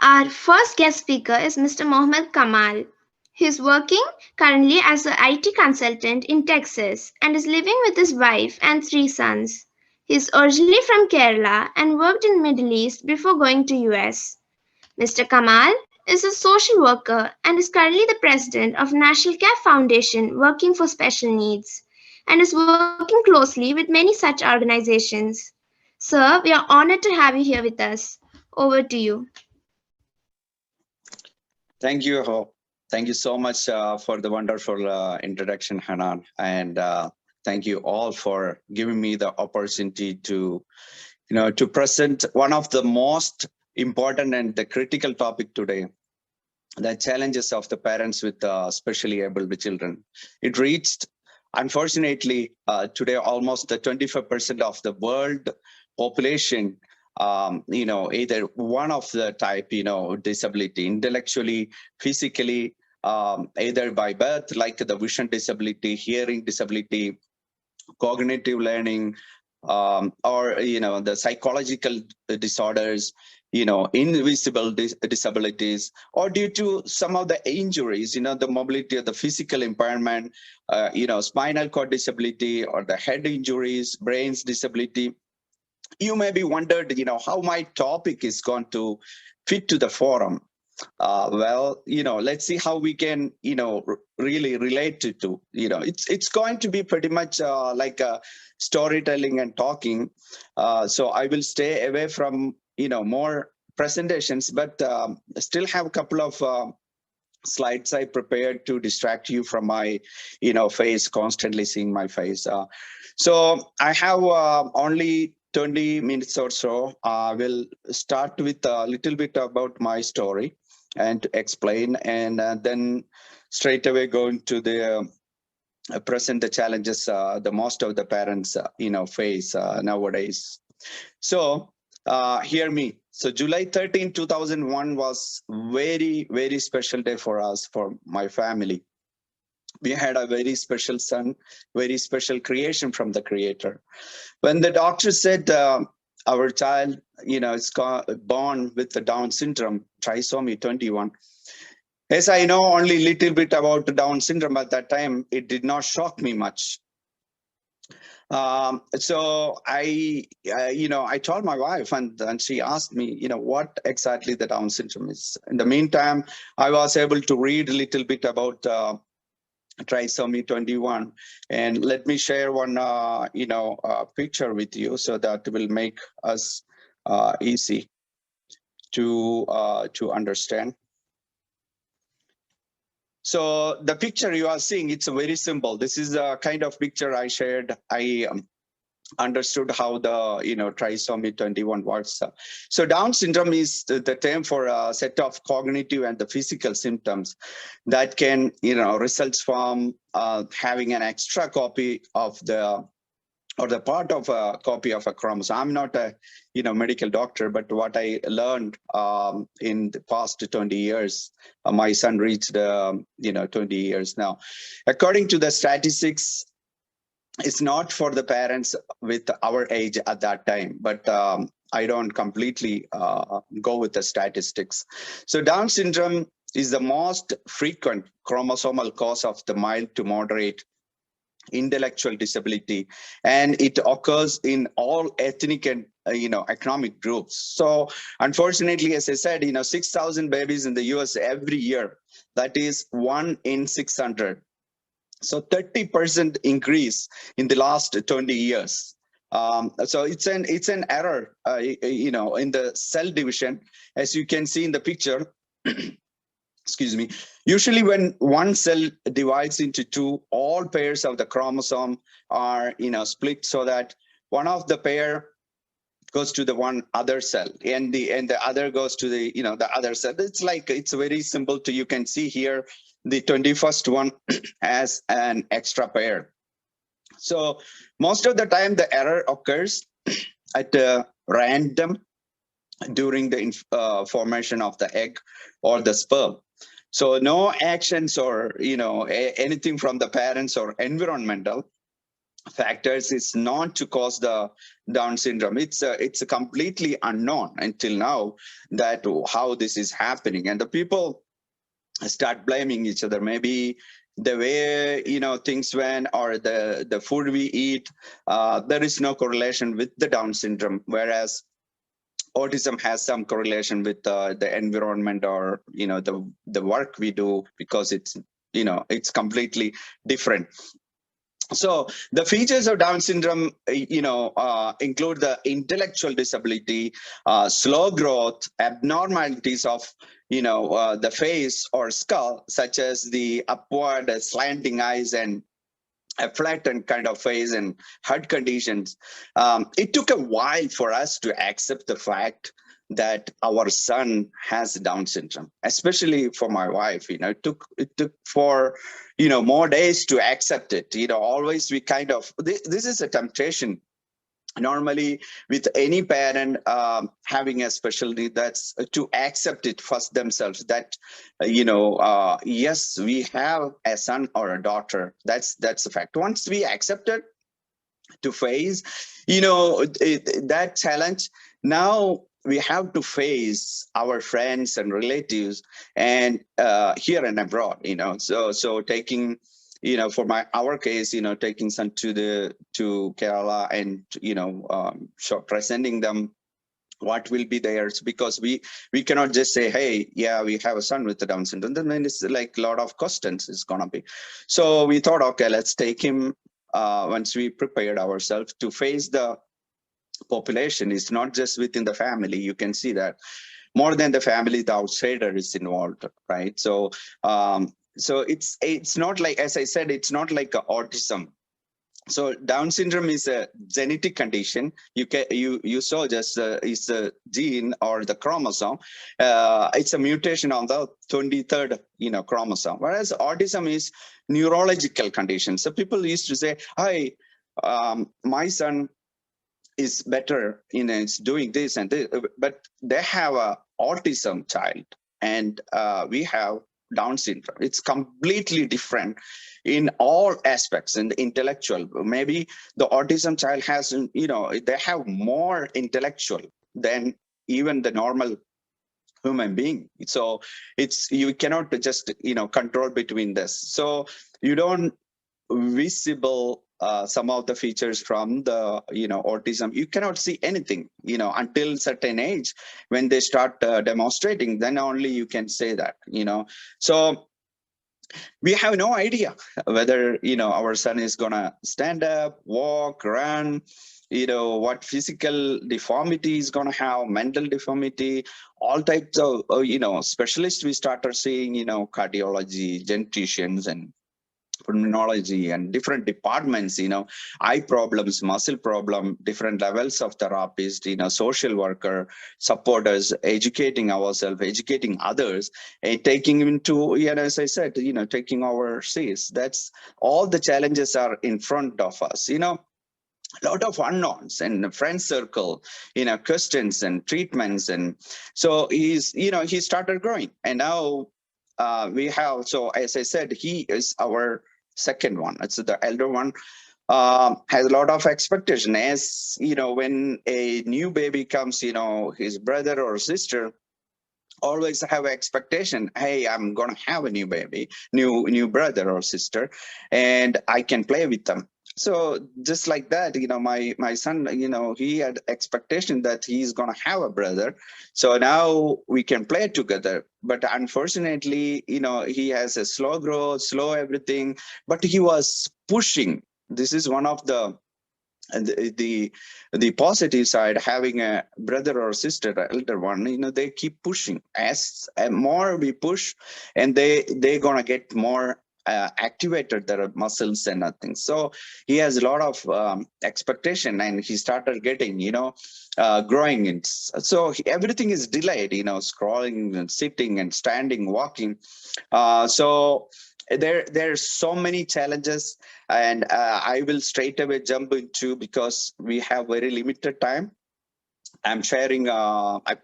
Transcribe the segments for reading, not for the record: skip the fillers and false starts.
Our first guest speaker is Mr. Mohammad Kamal. He is working currently as an IT consultant in Texas and is living with his wife and three sons. He is originally from Kerala and worked in Middle East before going to US. Mr. Kamal is a social worker and is currently the president of National Care Foundation working for special needs and is working closely with many such organizations. Sir, we are honored to have you here with us. Over to you. Thank you. Thank you so much for the wonderful introduction, Hanan. And thank you all for giving me the opportunity to, to present one of the most important and the critical topic today, the challenges of the parents with specially abled children. It reached, unfortunately, today almost the 25% of the world population, either one of the type, disability, intellectually, physically, either by birth, like the vision disability, hearing disability, cognitive learning, or the psychological disorders, invisible disabilities, or due to some of the injuries, the mobility of the physical impairment, spinal cord disability, or the head injuries, brains disability. You may be wondered, how my topic is going to fit to the forum. Well, let's see how we can, really relate to, it's going to be pretty much like a storytelling and talking. So I will stay away from, more presentations, but still have a couple of slides I prepared to distract you from my, face, constantly seeing my face. So I have only 20 minutes or so. I will start with a little bit about my story and to explain, and then straight away go into the present the challenges the most of the parents face nowadays. So hear me. So July 13, 2001 was very, very special day for us, for my family. We had a very special son, very special creation from the creator. When the doctor said our child, is born with the Down syndrome, trisomy 21. Yes, I know only little bit about Down syndrome at that time. It did not shock me much. So I told my wife, and she asked me, what exactly the Down syndrome is. In the meantime, I was able to read a little bit about trisomy 21, and let me share one picture with you, so that will make us easy to understand. So the picture you are seeing, it's very simple. This is a kind of picture I shared. I understood how the trisomy 21 works. So Down syndrome is the term for a set of cognitive and the physical symptoms that can result from having an extra copy of the part of a copy of a chromosome. I'm not a medical doctor, but what I learned in the past 20 years, my son reached 20 years now. According to the statistics, it's not for the parents with our age at that time, but I don't completely go with the statistics. So Down syndrome is the most frequent chromosomal cause of the mild to moderate intellectual disability, and it occurs in all ethnic and economic groups. So unfortunately, as I said, 6,000 babies in the US every year. That is 1 in 600. So 30% increase in the last 20 years. So it's an error, in the cell division, as you can see in the picture. Excuse me. Usually, when one cell divides into two, all pairs of the chromosome are split, so that one of the pair goes to the one other cell, and the other goes to the the other cell. It's very simple to, you can see here the 21st one as an extra pair. So most of the time the error occurs at random during the formation of the egg or the sperm. So no actions or anything from the parents or environmental factors is known to cause the Down syndrome. It's a completely unknown until now that how this is happening, and the people start blaming each other. Maybe the way things went, or the food we eat. There is no correlation with the Down syndrome, whereas autism has some correlation with the environment, or the work we do, because it's completely different. So the features of Down syndrome, include the intellectual disability, slow growth, abnormalities of, the face or skull, such as the upward slanting eyes and a flattened kind of face and heart conditions. It took a while for us to accept the fact that our son has Down syndrome, especially for my wife. It took for more days to accept it. Always we kind of this is a temptation normally with any parent having a special need, that's to accept it first themselves, that yes, we have a son or a daughter. That's a fact. Once we accept it, to face that challenge, now we have to face our friends and relatives, and here and abroad. So taking, for our case, taking son to Kerala, and so presenting them what will be theirs, because we cannot just say, hey, yeah, we have a son with the Down syndrome, then it's like a lot of questions is gonna be. So we thought, okay, let's take him. Once we prepared ourselves to face the population, it's not just within the family. You can see that more than the family, the outsider is involved, right? So it's not like, as I said, it's not like autism. So Down syndrome is a genetic condition. You saw just it's a gene or the chromosome. It's a mutation on the 23rd chromosome. Whereas autism is neurological condition. So people used to say, "Hi, my son is better, it's doing this and this," but they have a autism child, and we have Down syndrome. It's completely different in all aspects. In the intellectual, maybe the autism child has, they have more intellectual than even the normal human being. So you cannot just control between this. So you don't visible some of the features from the autism. You cannot see anything until certain age, when they start demonstrating, then only you can say that. So we have no idea whether our son is gonna stand up, walk, run, what physical deformity is gonna have, mental deformity, all types of specialists we started seeing, cardiology, geneticians, and pulmonology, and different departments, eye problems, muscle problem, different levels of therapist, social worker, supporters, educating ourselves, educating others, and taking into, as I said, taking our seats. That's all the challenges are in front of us. A lot of unknowns and friend circle, questions and treatments. And so he started growing, and now we have, so as I said, he is our second one. It's the elder one. Has a lot of expectation, as when a new baby comes, his brother or sister always have expectation, hey, I'm gonna have a new baby, new brother or sister, and I can play with them. So just like that, my son, he had expectation that he's gonna have a brother, so now we can play together. But unfortunately, he has a slow growth, slow everything, but he was pushing. This is one of the, and the positive side, having a brother or sister, elder one, they keep pushing. As more we push, and they gonna get more activated their muscles and nothing. So he has a lot of expectation, and he started getting growing in. So everything is delayed, scrolling and sitting and standing, walking. So there's so many challenges, and I will straight away jump into, because we have very limited time. I'm sharing, I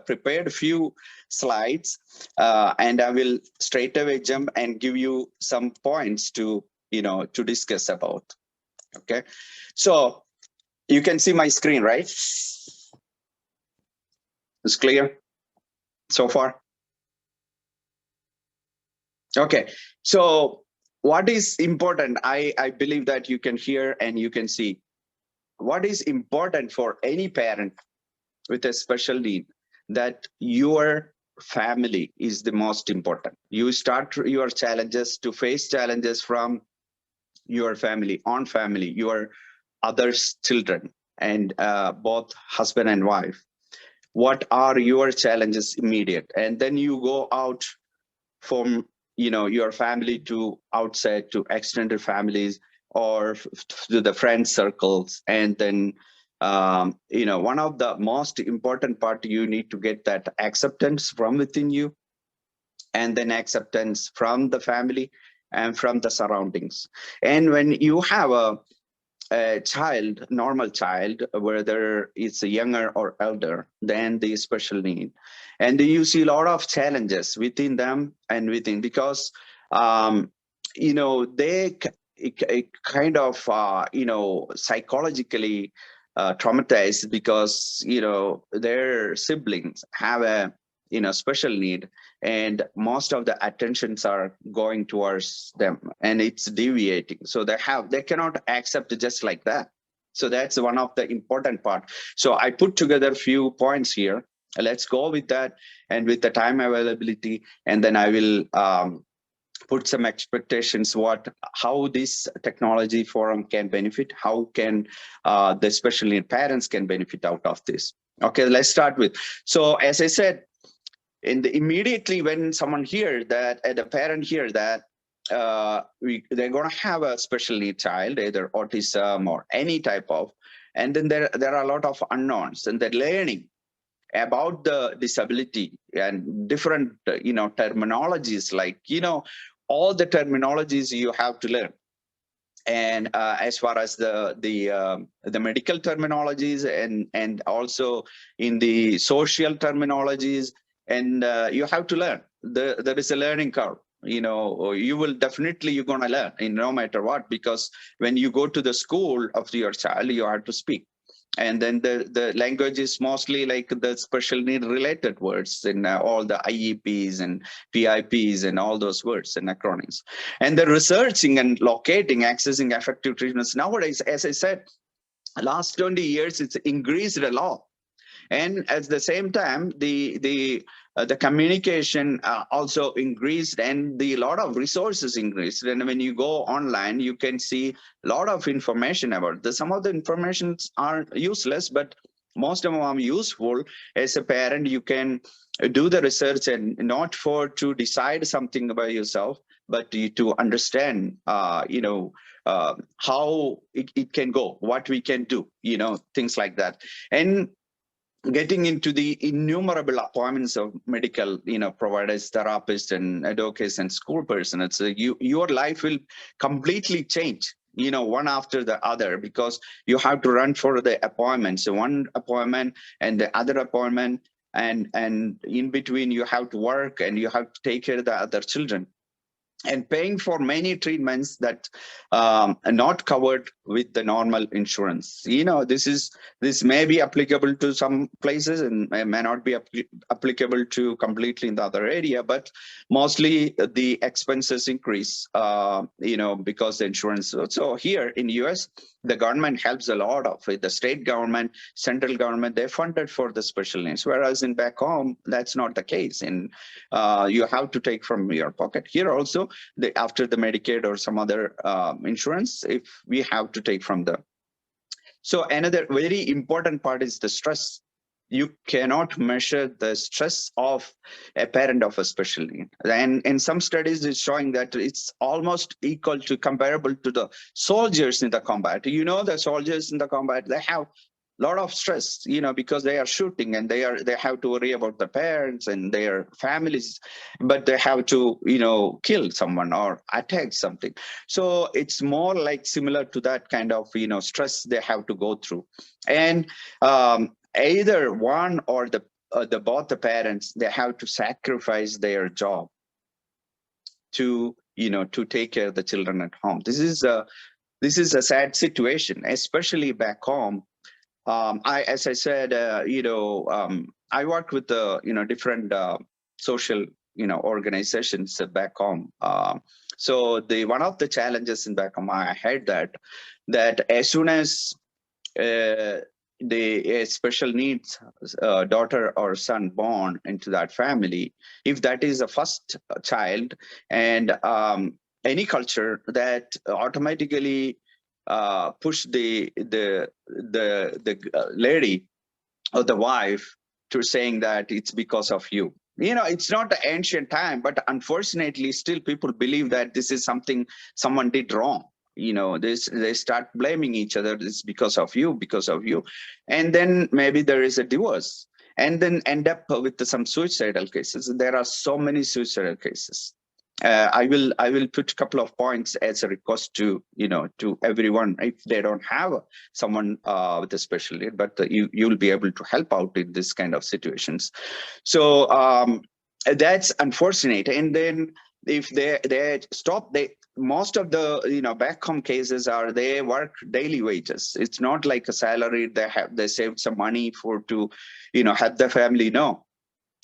prepared a few slides, and I will straight away jump and give you some points to to discuss about. Okay, so you can see my screen, right? It's clear so far. Okay, so what is important? I believe that you can hear and you can see what is important for any parent with a special need, that your family is the most important. You start your challenges to face challenges from your family, on family, your others children, and both husband and wife. What are your challenges immediate, and then you go out from your family to outside to extended families, or to the friend circles. And then one of the most important part, you need to get that acceptance from within you, and then acceptance from the family and from the surroundings. And when you have a child, normal child, whether it's a younger or elder, than the special need. And you see a lot of challenges within them and within, because they kind of psychologically traumatized, because their siblings have a special need, and most of the attentions are going towards them, and it's deviating, so they cannot accept it just like that. So that's one of the important part. So I put together a few points here. Let's go with that, and with the time availability, and then I will put some expectations, how this technology forum can benefit, how can the special need parents can benefit out of this. Okay, let's start with. So as I said, immediately when someone hear that, and a parent hear that they're going to have a special need child, either autism or any type of, and then there are a lot of unknowns, and they're learning about the disability and different terminologies, like all the terminologies you have to learn. And as far as the medical terminologies, and also in the social terminologies, and you have to learn. There is a learning curve. You will definitely, you're going to learn in no matter what, because when you go to the school of your child, you have to speak. And then the language is mostly like the special need related words, and all the IEPs and PIPs and all those words and acronyms. And the researching and locating, accessing effective treatments nowadays, as I said, last 20 years, it's increased a lot. And at the same time, the communication also increased, and the lot of resources increased. And when you go online, you can see a lot of information about some of the informations are useless, but most of them are useful. As a parent, you can do the research, and not for to decide something about yourself, but to understand how it can go, what we can do, things like that. And getting into the innumerable appointments of medical providers, therapists, and advocates, and school personnel. So your life will completely change, one after the other, because you have to run for the appointments, so one appointment and the other appointment, and in between you have to work, and you have to take care of the other children, and paying for many treatments that are not covered with the normal insurance. This may be applicable to some places, and may not be applicable to completely in the other area, but mostly the expenses increase because the insurance. So here in US, the government helps a lot of it. The state government, central government, they funded for the special needs, whereas in back home that's not the case, and you have to take from your pocket. Here also, after the Medicaid or some other insurance, if we have to take from the. So another very important part is the stress. You cannot measure the stress of a parent of a special need. And in some studies, it's showing that it's almost equal to, comparable to the soldiers in the combat. The soldiers in the combat, they have lot of stress, because they are shooting, and they have to worry about the parents and their families, but they have to kill someone or attack something. So it's more like similar to that kind of stress they have to go through. And either one or the both the parents, they have to sacrifice their job to to take care of the children at home. This is this is a sad situation, especially back home. As I said, I work with different social organizations back home. So the one of the challenges in back home, I had that as soon as uh, the special needs daughter or son born into that family, if that is a first child, and any culture that automatically push the lady or the wife to saying that it's because of you. It's not the ancient time, but unfortunately still people believe that this is something someone did wrong. They start blaming each other. It's because of you. And then maybe there is a divorce, and then end up with some suicidal cases. There are so many suicidal cases. I will put a couple of points as a request to everyone. If they don't have someone with a special need, but you'll be able to help out in this kind of situations. So that's unfortunate. And then if they stop, they most of the back home cases are they work daily wages. It's not like a salary. They saved some money for to help the family. No,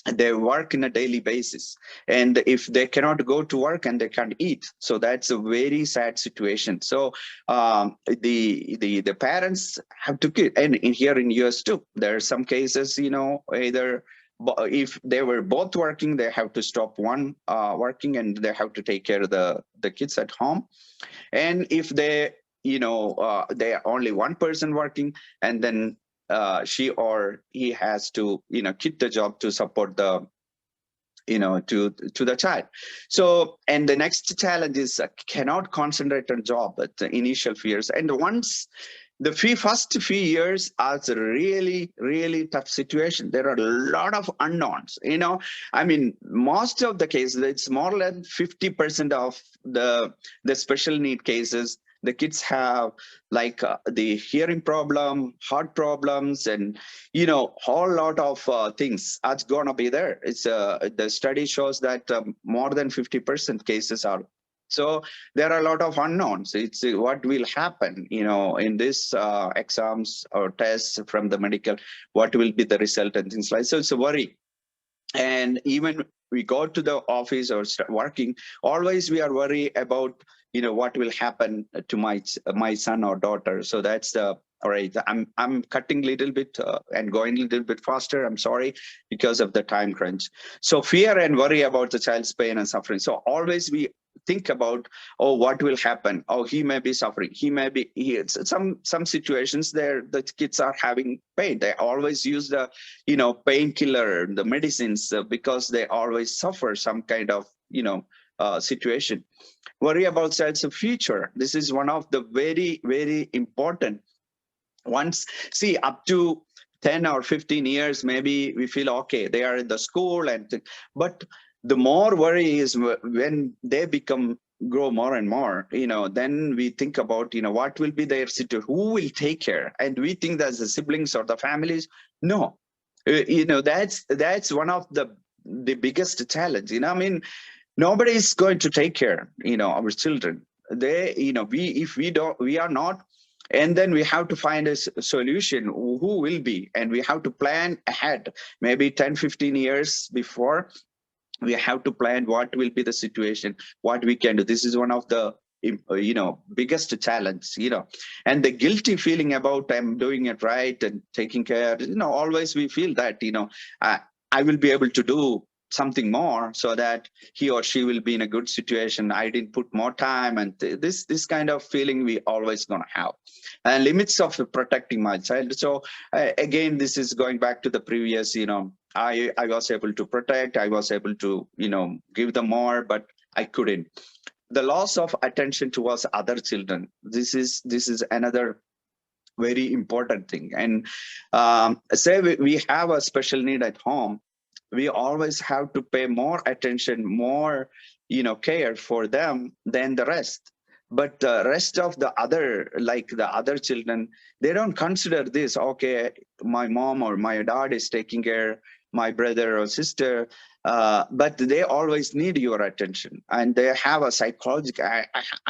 they work in a daily basis, and if they cannot go to work and they can't eat, so that's a very sad situation. So the parents have to get, and here in US too, there are some cases, either if they were both working, they have to stop one working, and they have to take care of the kids at home. And if they are only one person working, and then she or he has to quit the job to support the to the child. So, and the next challenge is cannot concentrate on job at the initial fears. And once the first few years are really, really tough situation. There are a lot of unknowns. I mean, most of the cases, it's more than 50% of the special need cases. The kids have like the hearing problem, heart problems, and whole lot of things are gonna be there. It's the study shows that more than 50% cases are. So there are a lot of unknowns. It's what will happen, in this exams or tests from the medical, what will be the result and things like. So it's a worry. And even we go to the office or start working, always we are worried about what will happen to my son or daughter. So that's the all right. I'm cutting a little bit and going a little bit faster. I'm sorry, because of the time crunch. So fear and worry about the child's pain and suffering. So always we think about, oh, what will happen? Oh, he may be suffering. He may be. Some situations there the kids are having pain. They always use the painkiller, the medicines, because they always suffer some kind of situation. Worry about child's future. This is one of the very, very important. Once, see, up to 10 or 15 years, maybe we feel okay, they are in the school, but the more worry is when they grow more and more, then we think about, what will be their situation, who will take care, and we think that the siblings or the families. No, that's one of the biggest challenge. I mean, nobody is going to take care, our children. They, we are not, and then we have to find a solution. Who will be, and we have to plan ahead, maybe 10, 15 years before. We have to plan what will be the situation, what we can do. This is one of the biggest challenge, and the guilty feeling about I'm doing it right and taking care. Always we feel that I will be able to do something more so that he or she will be in a good situation. I didn't put more time, and this kind of feeling we always gonna have. And limits of protecting my child. So again, this is going back to the previous. I was able to protect. I was able to give them more, but I couldn't. The loss of attention towards other children. This is another very important thing. And say we have a special need at home, we always have to pay more attention, more care for them than the rest. But the rest of the other, like the other children, they don't consider this. Okay, my mom or my dad is taking care my brother or sister, but they always need your attention, and they have a psychological.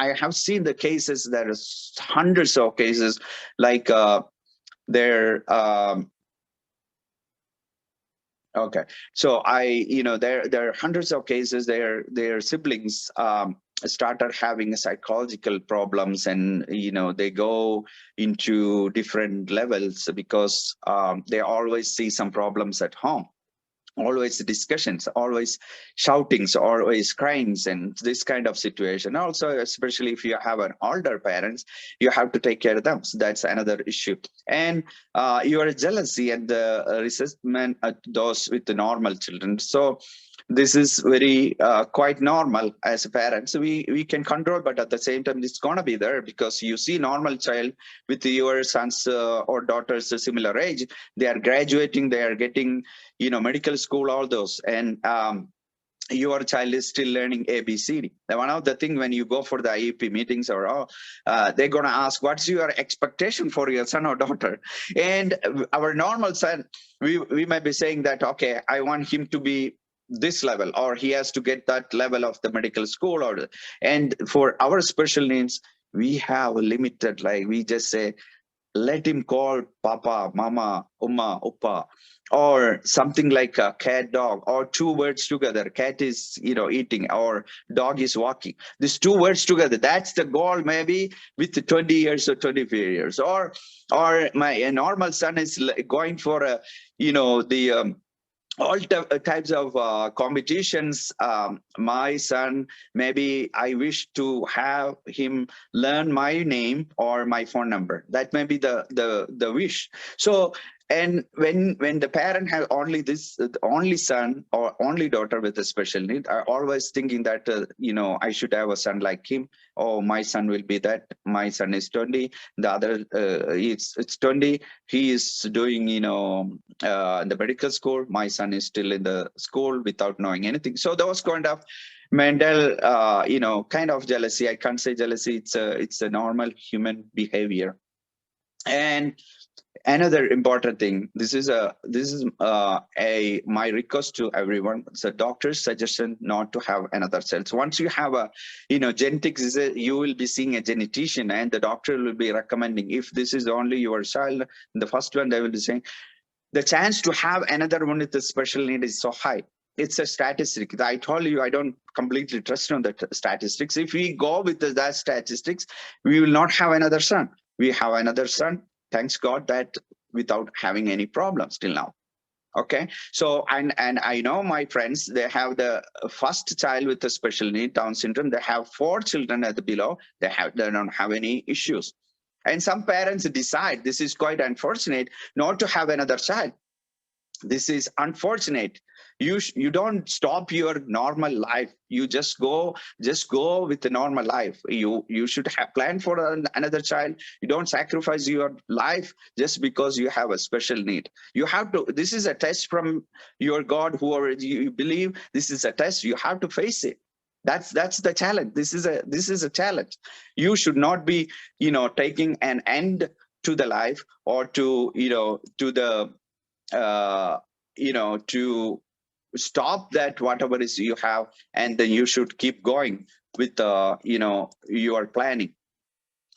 I have seen the cases. There is hundreds of cases, like they're okay. So there are hundreds of cases. Their siblings started having psychological problems, and they go into different levels because they always see some problems at home, always discussions, always shoutings, always cryings, and this kind of situation. Also, especially if you have an older parents, you have to take care of them. So that's another issue. And your jealousy and the resentment at those with the normal children. So this is very quite normal as parents. We can control, but at the same time, it's gonna be there because you see normal child with your sons or daughters a similar age. They are graduating, they are getting medical school, all those, and your child is still learning ABCD. One of the things when you go for the IEP meetings or they're going to ask, what's your expectation for your son or daughter? And our normal son, we might be saying that, okay, I want him to be this level, or he has to get that level of the medical school. And for our special needs, we have a limited, like we just say, let him call Papa, Mama, Umma, Uppa, or something like a cat, dog, or two words together. Cat is, eating, or dog is walking. These two words together, that's the goal, maybe with 20 years or 25 years. Or my normal son is going for the all types of competitions. My son, maybe I wish to have him learn my name or my phone number. That may be the wish. So, and when the parent has only this only son or only daughter with a special need, are always thinking that I should have a son like him. Oh, my son will be that. My son is 20. The other it's 20. He is doing the medical school. My son is still in the school without knowing anything. So those kind of mental kind of jealousy. I can't say jealousy. It's a normal human behavior. And another important thing, this is my request to everyone. It's a doctor's suggestion not to have another child. So once you have a genetics, you will be seeing a genetician, and the doctor will be recommending, if this is only your child, the first one, they will be saying the chance to have another one with a special need is so high. It's a statistic. I told you I don't completely trust on the statistics. If we go with that statistics, we will not have another son. We have another son, thanks God, that without having any problems till now. Okay, so and I know my friends, they have the first child with a special need, Down syndrome. They have 4 children at the below. They don't have any issues. And some parents decide, this is quite unfortunate, not to have another child. This is unfortunate. You don't stop your normal life. You just go with the normal life. You should have planned for another child. You don't sacrifice your life just because you have a special need. You have to. This is a test from your God, whoever you believe. This is a test. You have to face it. That's the challenge. This is a challenge. You should not be taking an end to the life, or to to the to stop that whatever is you have, and then you should keep going with your planning.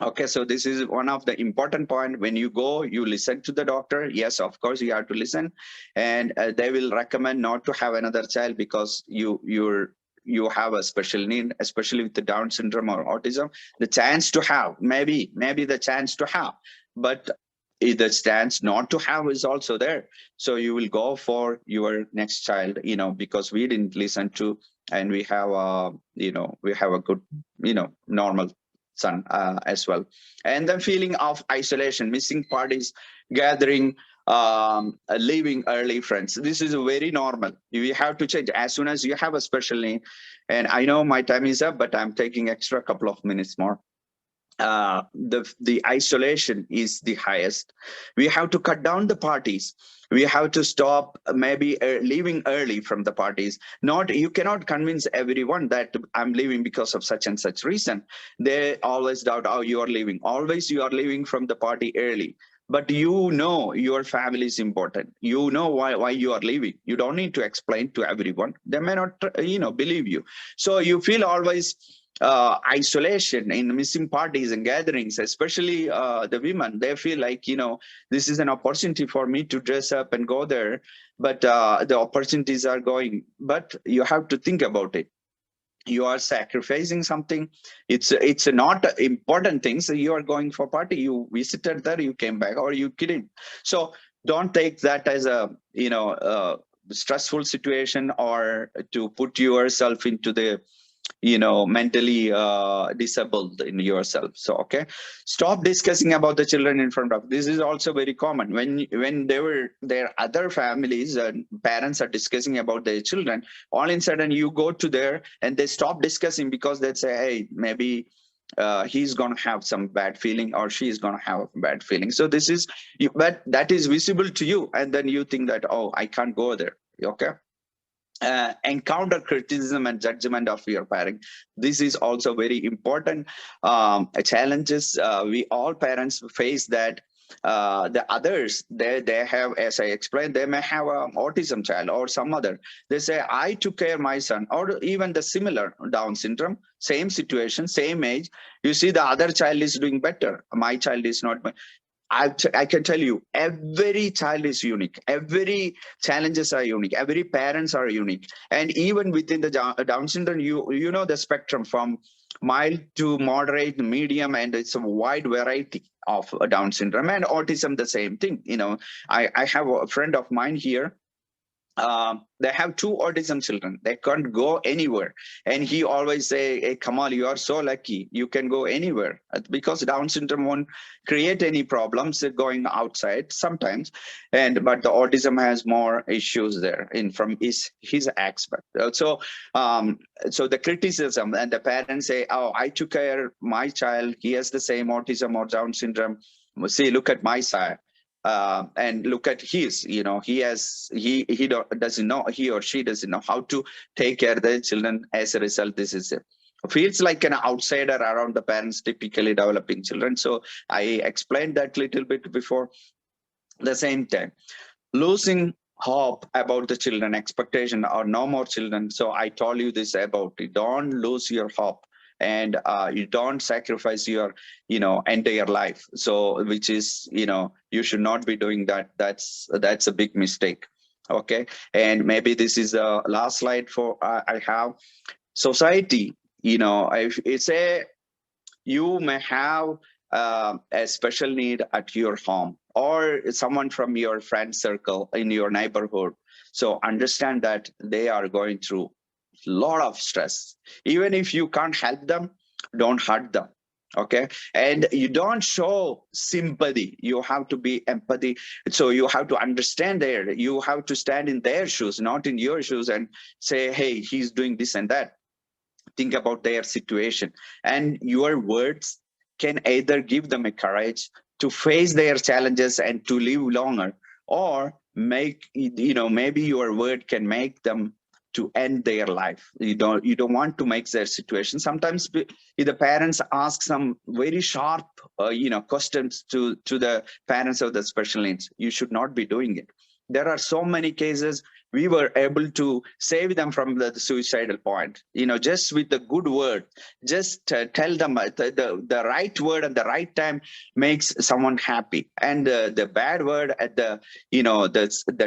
Okay, so this is one of the important point. When you go, you listen to the doctor. Yes, of course you have to listen, and they will recommend not to have another child because you have a special need, especially with the Down syndrome or autism. The chance to have, maybe the chance to have, but the chance not to have is also there. So you will go for your next child, because we didn't listen to, and we have a good, normal son as well. And the feeling of isolation, missing parties, gathering, leaving early friends. This is very normal. You have to change as soon as you have a special need. And I know my time is up, but I'm taking extra couple of minutes more. The isolation is the highest. We have to cut down the parties. We have to stop maybe leaving early from the parties. You cannot convince everyone that I'm leaving because of such and such reason. They always doubt, oh, you are leaving. Always you are leaving from the party early. but you know your family is important. You know why you are leaving. You don't need to explain to everyone. They may not believe you. So you feel always isolation in missing parties and gatherings, especially the women. They feel like, this is an opportunity for me to dress up and go there, but the opportunities are going. But you have to think about it. You are sacrificing something. It's not important things. You are going for party, you visited there, you came back, or you couldn't. So don't take that as a stressful situation, or to put yourself into the mentally disabled in yourself. So okay, stop discussing about the children in front of. This is also very common when they were their other families and parents are discussing about their children. All in sudden you go to there and they stop discussing, because they say, hey, maybe he's going to have some bad feeling, or she's going to have a bad feeling. So this is but that is visible to you, and then you think that, oh, I can't go there. Okay. Encounter criticism and judgment of your parent. This is also very important challenges. We all parents face that. The others, they have, as I explained, they may have an autism child or some other. They say, I took care of my son, or even the similar Down syndrome, same situation, same age. You see, the other child is doing better. My child is not. I can tell you, every child is unique. Every challenges are unique. Every parents are unique. And even within the Down syndrome, you know the spectrum from mild to moderate, medium, and it's a wide variety of Down syndrome. And autism, the same thing. I have a friend of mine here. They have two autism children. They can't go anywhere, and he always say, hey, Kamal, you are so lucky, you can go anywhere, because Down syndrome won't create any problems going outside sometimes, but the autism has more issues there in from his aspect. So the criticism, and the parents say, oh, I took care of my child, he has the same autism or Down syndrome, see, look at my side. And look at his, doesn't know, he or she doesn't know how to take care of their children. As a result, this is it feels like an outsider around the parents, typically developing children. So I explained that little bit before. The same time, losing hope about the children, expectation or no more children. So I told you this about it. Don't lose your hope, and you don't sacrifice your entire life. So which is, you should not be doing that. That's a big mistake. Okay. And maybe this is the last slide for I have. Society, if it's you may have a special need at your home, or someone from your friend circle in your neighborhood. So understand that they are going through a lot of stress. Even if you can't help them, don't hurt them. Okay. And you don't show sympathy, you have to be empathy. So you have to understand you have to stand in their shoes, not in your shoes, and say, hey, he's doing this and that. Think about their situation, and your words can either give them a courage to face their challenges and to live longer, or maybe your word can make them to end their life. You don't want to make their situation. Sometimes if the parents ask some very sharp questions to the parents of the special needs, you should not be doing it. There are so many cases we were able to save them from the suicidal point, just with the good word. Just tell them the right word at the right time makes someone happy, and the bad word at the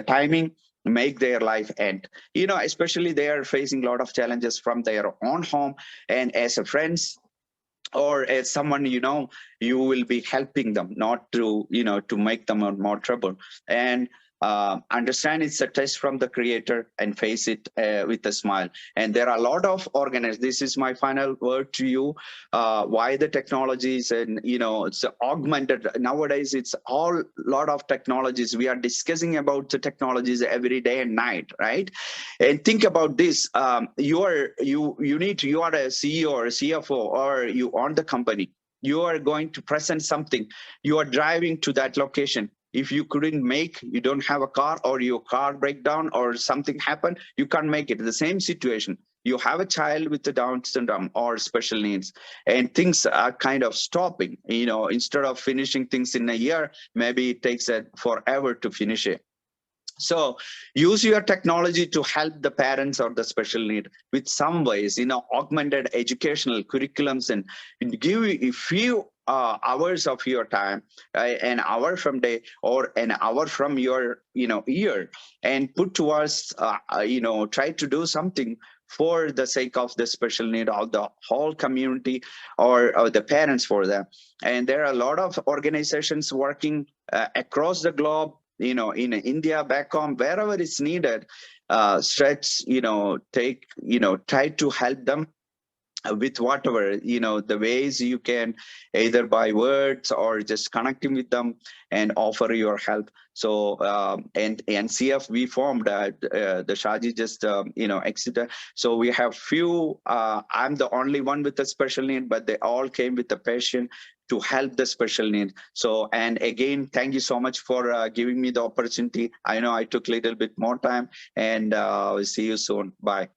timing make their life end. Especially they are facing a lot of challenges from their own home, and as a friends or as someone, you will be helping them, not to make them more trouble. And understand it's a test from the creator, and face it with a smile. And there are a lot of organized, this is my final word to you, why the technologies, and it's augmented nowadays. It's all lot of technologies. We are discussing about the technologies every day and night, right? And think about this. You are a CEO or a CFO, or you own the company. You are going to present something. You are driving to that location. If you you don't have a car, or your car break down or something happen, you can't make it. The same situation. you have a child with the Down syndrome or special needs, and things are kind of stopping. Instead of finishing things in a year, maybe it takes forever to finish it. So use your technology to help the parents or the special need with some ways, augmented educational curriculums, and give a few hours of your time, an hour from day or an hour from your year, and put towards try to do something for the sake of the special need of the whole community, or the parents for them. And there are a lot of organizations working across the globe, in India, back home, wherever it's needed. Stretch, take, try to help them with whatever, the ways you can, either by words or just connecting with them and offer your help. So and CF we formed, the Shaji just exited, so we have few, I'm the only one with a special need, but they all came with a passion to help the special need. So, and again, thank you so much for giving me the opportunity. I know I took a little bit more time, and we'll see you soon. Bye.